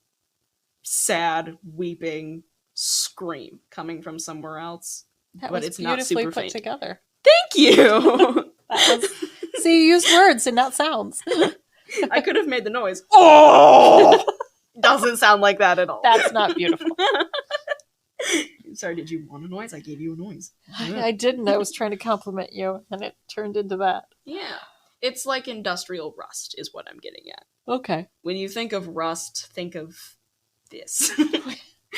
sad, weeping scream coming from somewhere else. But it's not super put together. Thank you! See, you used words and not sounds. I could have made the noise. Oh! Doesn't sound like that at all. That's not beautiful. Sorry, did you want a noise? I gave you a noise. I didn't. I was trying to compliment you, and it turned into that. Yeah. It's like industrial rust, is what I'm getting at. Okay. When you think of rust, think of this.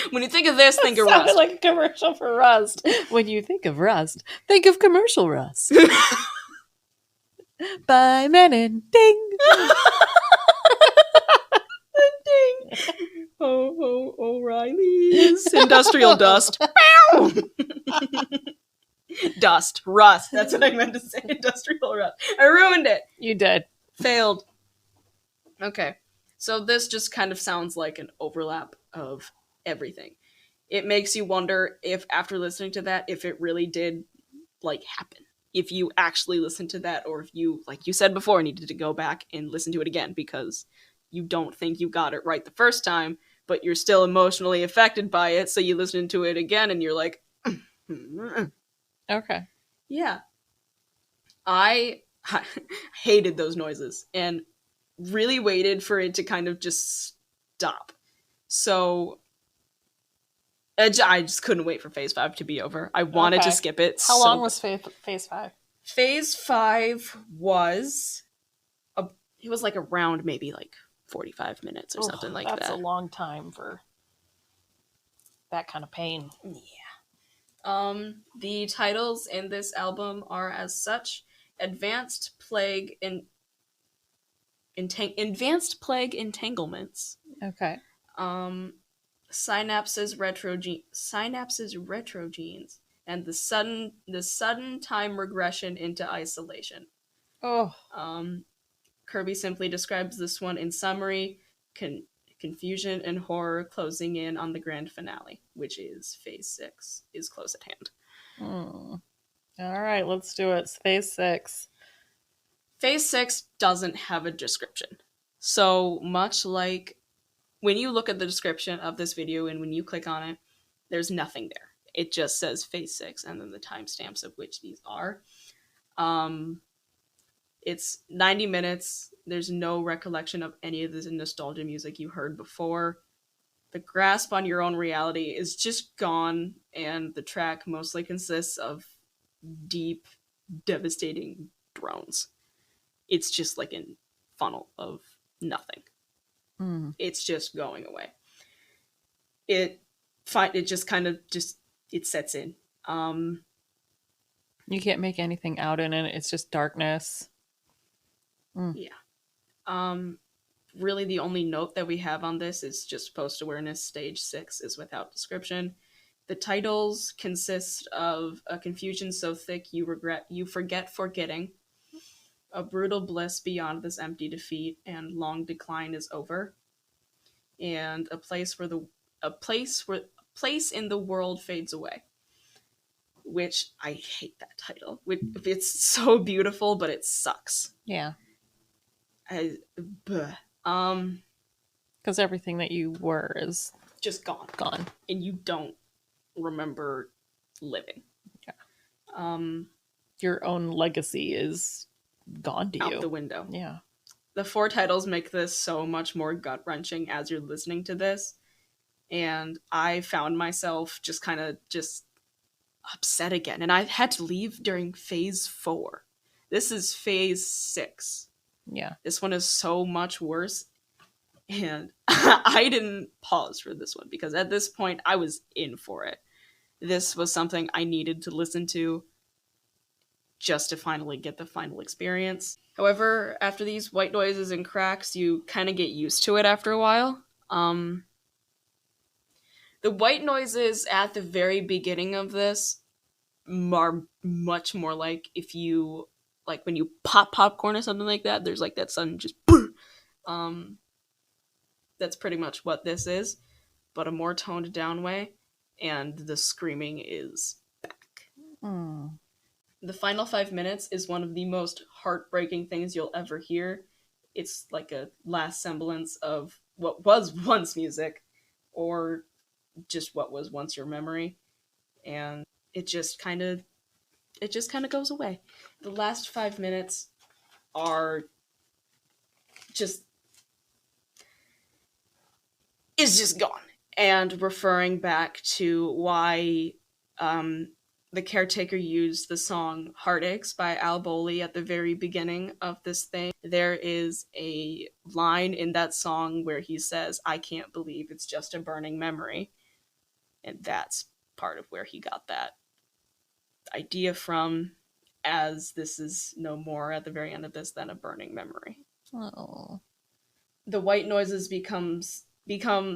When you think of this, think of rust. Sounded like a commercial for Rust. When you think of Rust, think of commercial Rust. By men and ding. Ding. Ho, ho, O'Reilly's. Industrial dust. Dust. Rust. That's what I meant to say. Industrial rust. I ruined it. You did. Failed. Okay. So this just kind of sounds like an overlap of everything. It makes you wonder if after listening to that, if it really did like happen. If you actually listened to that, or if you, like you said before, needed to go back and listen to it again because you don't think you got it right the first time, but you're still emotionally affected by it, so you listen to it again and you're like, okay. Yeah. I hated those noises and really waited for it to kind of just stop. So I just couldn't wait for phase 5 to be over. I wanted to skip it. How long was phase 5? Phase 5 was it was like around maybe like 45 minutes or something like that. That's a long time for that kind of pain. Yeah. The titles in this album are as such: Advanced Plague Entanglements. Okay. Synapses retrogenes, and the sudden time regression into isolation. Oh. Kirby simply describes this one in summary: confusion and horror closing in on the grand finale, which is phase 6, is close at hand. All right, let's do it. It's phase 6. Phase 6 doesn't have a description. So much like when you look at the description of this video and when you click on it, there's nothing there. It just says phase 6 and then the timestamps of which these are. It's 90 minutes. There's no recollection of any of this nostalgia music you heard before. The grasp on your own reality is just gone, and the track mostly consists of deep, devastating drones. It's just like a funnel of nothing. It's just going away. It just kind of it sets in. You can't make anything out in it. It's just darkness. Yeah. really the only note that we have on this is just post-awareness stage 6 is without description. The titles consist of a confusion so thick you forget forgetting, a brutal bliss beyond this empty defeat, and long decline is over, and a place in the world fades away. Which I hate that title. It's so beautiful, but it sucks. Yeah. Because everything that you were is just gone, and you don't remember living. Yeah. Your own legacy is gone to you. Out the window. Yeah. The 4 titles make this so much more gut-wrenching as you're listening to this, and I found myself just kind of upset again, and I had to leave during phase 4. This is phase 6. Yeah. This one is so much worse, and I didn't pause for this one because at this point I was in for it. This was something I needed to listen to just to finally get the final experience. However, after these white noises and cracks, you kind of get used to it after a while. The white noises at the very beginning of this are much more like if you, like when you pop popcorn or something like that, there's like that sudden just that's pretty much what this is, but a more toned down way, and the screaming is back. The final 5 minutes is one of the most heartbreaking things you'll ever hear. It's like a last semblance of what was once music, or just what was once your memory, and it just kind of goes away. The last 5 minutes are just gone, and referring back to why the caretaker used the song Heartaches by Al Bowley at the very beginning of this thing. There is a line in that song where he says, "I can't believe it's just a burning memory." And that's part of where he got that idea from, as this is no more at the very end of this than a burning memory. Oh. The white noises become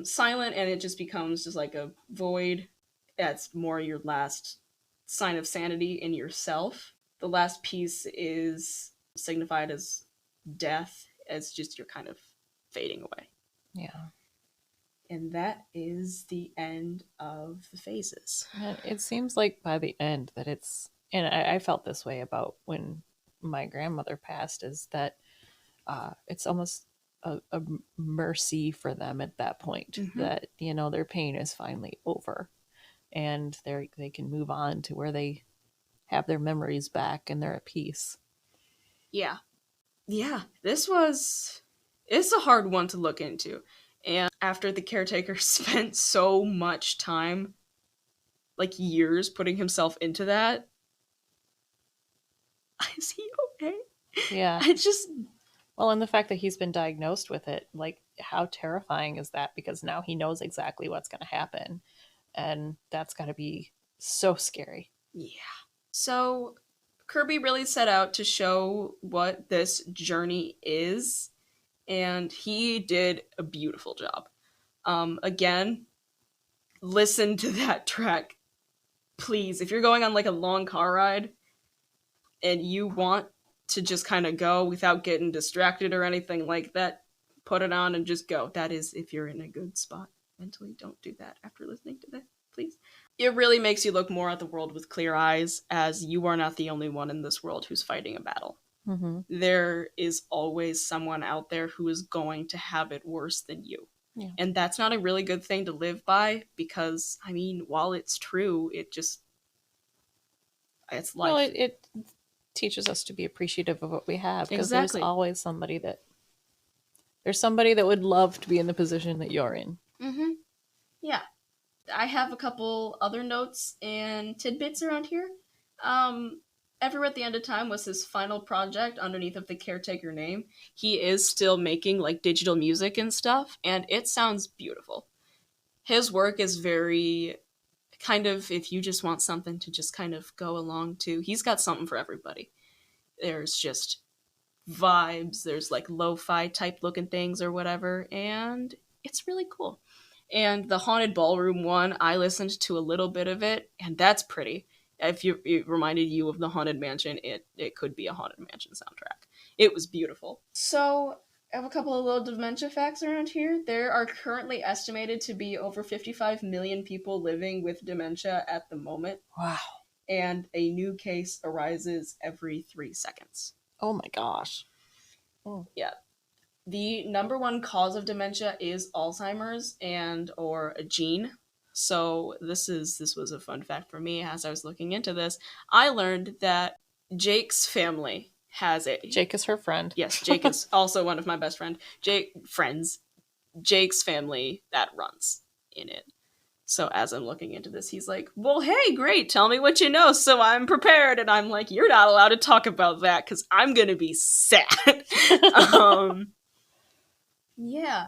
silent, and it just becomes just like a void. That's more your last sign of sanity in yourself. The last piece is signified as death, as just you're kind of fading away. Yeah. And that is the end of the phases. And it seems like by the end that it's, and I felt this way about when my grandmother passed, is that it's almost a mercy for them at that point, that, you know, their pain is finally over, and they can move on to where they have their memories back and they're at peace. Yeah. It's a hard one to look into. And after the caretaker spent so much time, like years, putting himself into that, is he okay? Yeah. Well, and the fact that he's been diagnosed with it, like, how terrifying is that? Because now he knows exactly what's going to happen. And that's got to be so scary. Yeah. So Kirby really set out to show what this journey is, and he did a beautiful job. Again, listen to that track, please. If you're going on like a long car ride and you want to just kind of go without getting distracted or anything like that, put it on and just go. That is if you're in a good spot mentally. Don't do that after listening to this, please. It really makes you look more at the world with clear eyes, as you are not the only one in this world who's fighting a battle. There is always someone out there who is going to have it worse than you. Yeah. And that's not a really good thing to live by, because, I mean, while it's true, it's life. Well, it teaches us to be appreciative of what we have, because there's always somebody that would love to be in the position that you're in. Yeah. I have a couple other notes and tidbits around here. Everywhere at the End of Time was his final project underneath of the caretaker name. He is still making like digital music and stuff, and it sounds beautiful. His work is very kind of, if you just want something to just kind of go along to, he's got something for everybody. There's just vibes. There's like lo-fi type looking things or whatever, and it's really cool. And the Haunted Ballroom one, I listened to a little bit of it, and that's pretty. If it reminded you of the Haunted Mansion, it could be a Haunted Mansion soundtrack. It was beautiful. So I have a couple of little dementia facts around here. There are currently estimated to be over 55 million people living with dementia at the moment. Wow. And a new case arises every 3 seconds. Oh my gosh. Oh. Yeah. The number one cause of dementia is Alzheimer's and or a gene. So this was a fun fact for me as I was looking into this. I learned that Jake's family has it. Jake is her friend. Yes, Jake is also one of my best friends. Jake's family that runs in it. So as I'm looking into this, he's like, well, hey, great, tell me what you know so I'm prepared. And I'm like, you're not allowed to talk about that because I'm going to be sad. Yeah.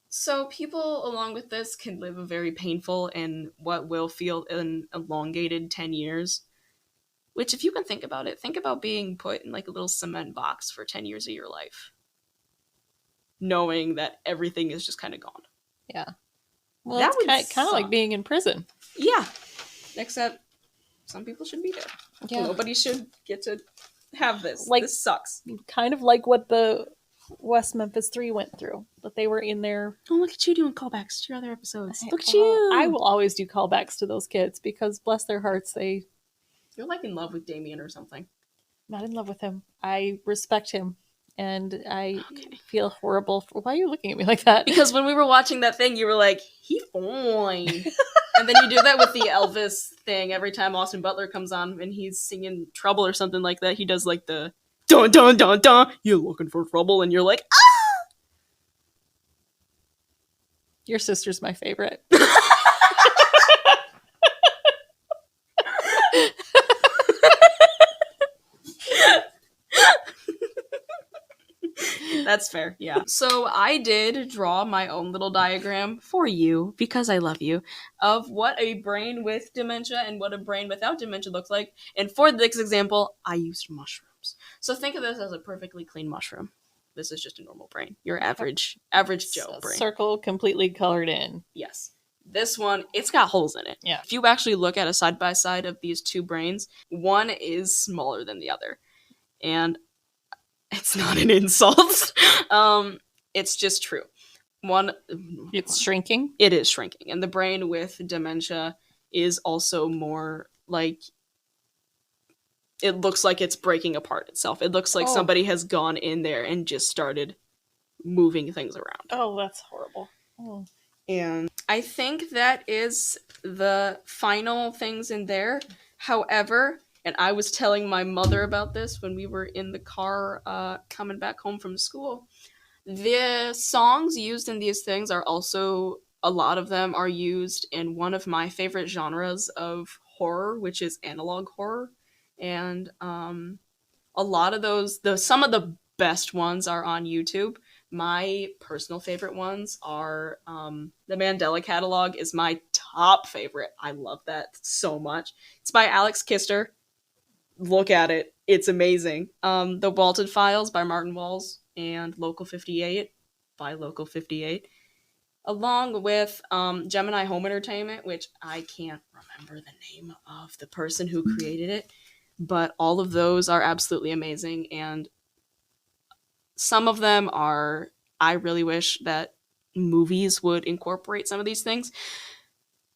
So people along with this can live a very painful and what will feel an elongated 10 years. Which, if you can think about it, think about being put in like a little cement box for 10 years of your life. Knowing that everything is just kind of gone. Yeah. Well, that it's kind of like being in prison. Yeah. Except some people should be there. Yeah. Nobody should get to have this. Like, this sucks. Kind of like what the West Memphis 3 went through. But they were in there. Oh, look at you doing callbacks to your other episodes. Look at you. I will always do callbacks to those kids because, bless their hearts, You're like in love with Damien or something. Not in love with him. I respect him. And I feel horrible. Why are you looking at me like that? Because when we were watching that thing, you were like, he fine. And then you do that with the Elvis thing. Every time Austin Butler comes on and he's singing Trouble or something like that, he does like the dun dun dun dun. You're looking for trouble. And you're like, ah! Your sister's my favorite. That's fair, yeah. So I did draw my own little diagram for you, because I love you, of what a brain with dementia and what a brain without dementia looks like. And for this example, I used mushrooms. So think of this as a perfectly clean mushroom. This is just a normal brain. Your average Joe brain. Circle completely colored in. Yes. This one, it's got holes in it. Yeah. If you actually look at a side-by-side of these two brains, one is smaller than the other. And it's not an insult. It's just true. It's shrinking? It is shrinking. And the brain with dementia is also more like, it looks like it's breaking apart itself. It looks like somebody has gone in there and just started moving things around. Oh, that's horrible. Oh. And I think that is the final things in there. However, and I was telling my mother about this when we were in the car coming back home from school, the songs used in these things are also, a lot of them are used in one of my favorite genres of horror, which is analog horror. And a lot of those, some of the best ones are on YouTube. My personal favorite ones are the Mandela Catalog is my top favorite. I love that so much. It's by Alex Kister. Look at it. It's amazing. The Walton Files by Martin Walls and Local 58 by Local 58. Along with Gemini Home Entertainment, which I can't remember the name of the person who created it. But all of those are absolutely amazing. And some of them are, I really wish that movies would incorporate some of these things.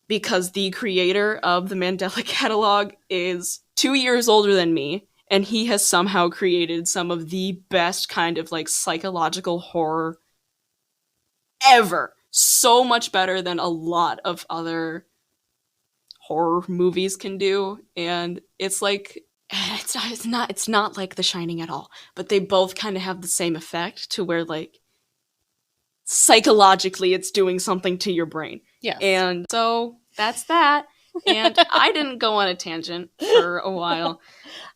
Because the creator of the Mandela Catalog is 2 years older than me, and he has somehow created some of the best kind of like psychological horror ever. So much better than a lot of other horror movies can do. And it's like, it's not like The Shining at all, but they both kind of have the same effect to where like psychologically it's doing something to your brain. Yeah. And so that's that. And I didn't go on a tangent for a while.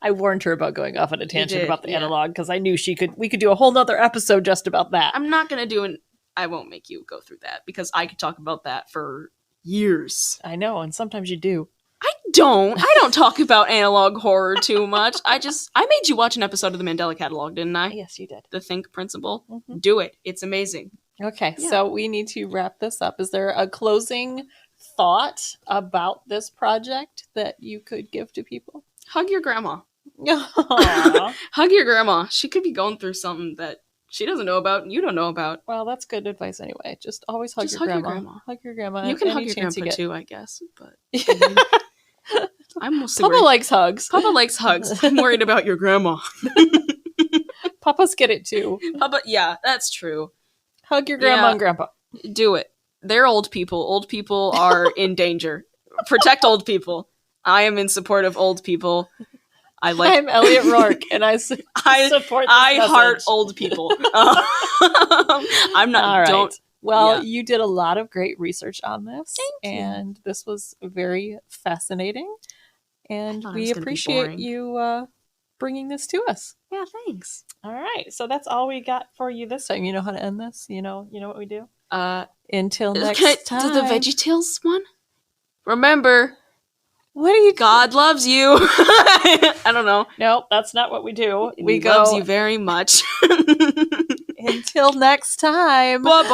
I warned her about going off on a tangent about the analog because I knew we could do a whole nother episode just about that. I'm not going to I won't make you go through that because I could talk about that for years. I know, and sometimes you do. I don't talk about analog horror too much. I made you watch an episode of the Mandela Catalog, didn't I? Yes, you did. The Think Principle. Mhm. Do it. It's amazing. Okay, Yeah. so we need to wrap this up. Is there a closing thought about this project that you could give to people? Hug your grandma. Aw. Hug your grandma. She could be going through something that she doesn't know about and you don't know about. Well, that's good advice anyway. Just always hug, Just your, hug your grandma. grandma. Hug your grandma. You can any hug your chance grandpa you too, I guess. But get. I'm mostly Papa worried. likes hugs. Papa likes hugs. I'm worried about your grandma. Papas get it too. Papa, yeah, that's true. Hug your grandma Yeah. and grandpa. Do it. They're old people. Old people are in danger. Protect old people. I am in support of old people. I'm Elliott Rourke, and I support this I heart message. old people. I'm not. All right. Don't. Well, yeah. you did a lot of great research on this, Thank you. and this was very fascinating. And thought it we was gonna be appreciate boring. you bringing this to us. Yeah. Thanks. All right, so that's all we got for you this time. You know how to end this. You know what we do. Until Until next can I time. do the VeggieTales one? Remember, What are you? God loves you. I don't know. Nope, that's not what we do. And We he go loves you very much. until next time. Bye-bye.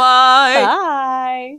Bye.